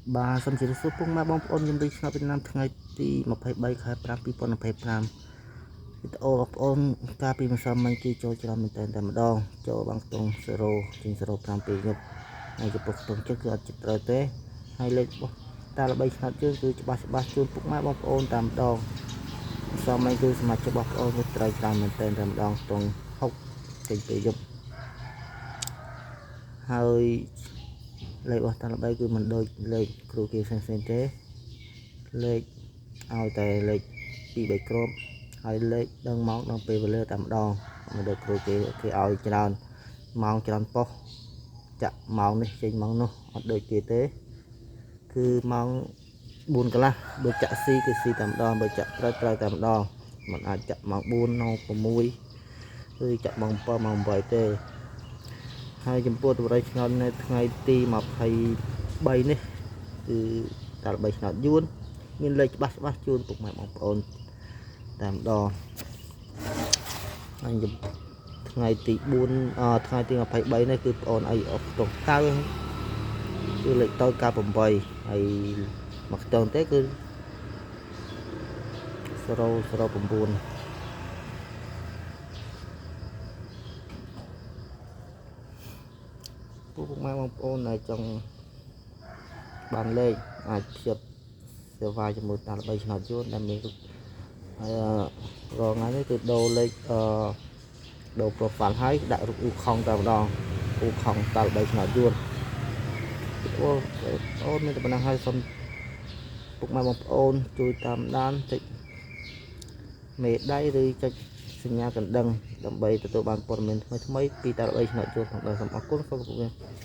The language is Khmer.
Bà xong chỉ số phút mà bóng ôn trong lịch Việt Namថ្ងៃទី23 ខែ 5 2025 វីដេអូបងប្អូនការពីម្សិលមិញគឺចូលច្រើនមែនតើតែម្ដងចូលបាំងខ្ទង់0.05 ពេលយប់ហើយចំពោះខ្ទង់ចិត្តគឺអត់ចិត្តត្រូវទេហើយលេខរបស់តាល្បីឆ្នោតជើងគឺច្បាស់ជូនពុកម៉ែបងប្អូនតាមម្ដងម្សិលមិញគឺសមាជិកបងប្អូនគឺត្រូវច្រើនមែនតើតែម្ដងខ្ទង់60ចេញពេលយប់ហើយលេខរបស់តាល្បីគឺមិនដូចលេខគ្រូគេផ្សេងទេលេខឲ្យតែលេខ2 3គ្រាប់ហើយលេខដឹងម៉ោងដឹងពេលវេលាតែម្ដងមិនដូចគ្រូគេឲ្យច្រើនម៉ោងច្រើនប៉ុសចាក់ម៉ោងនេះចេញម៉ោងនោះអត់ដូចគេទេគឺម៉ោង4កន្លះបើចាក់ស៊ីគឺស៊ីតែម្ដងបើចាក់ត្រូវតែម្ដងមិនអាចចាក់ម៉ោង4ម៉ោង6ឬចាក់ម៉ោង7ម៉ោង8ទេហើយចំពោះតម្រៃឆ្នោតនៅថ្ងៃទី23នេះគឺតាល្បីឆ្នោតយួនមានលេខច្បាស់ជូនពុកម៉ែបងប្អូនតែម្ដងហើយថ្ងៃទី4ថ្ងៃទី23នេះគឺប្អូនអីអស់ខ្ទង់9គឺលេខតូច98ហើយមកខ្ទង់ទេគឺ009ពុកម៉ែបងប្អូនដែលចង់បានលេខអាចព្យាបសេវាជាមួយតាល្បីឆ្នោតយួនដែលមានហើយរងថ្ងៃនេះគឺដូរលេខដូរ profile ហើយដាក់រូបអ៊ូខុងតែម្ដងអ៊ូខុងតាល្បីឆ្នោតយួនអូនមានតែប៉ុណ្ណឹងហើយសូមពុកម៉ែបងប្អូនជួយតាមដានចុចមេដៃឬចុចសញ្ញាកណ្ដឹងដើម្បីទទួលបានព័ត៌មានថ្មីៗពីតាល្បីឆ្នោតយួនផងដែរសូមអរគុណសូមគោរព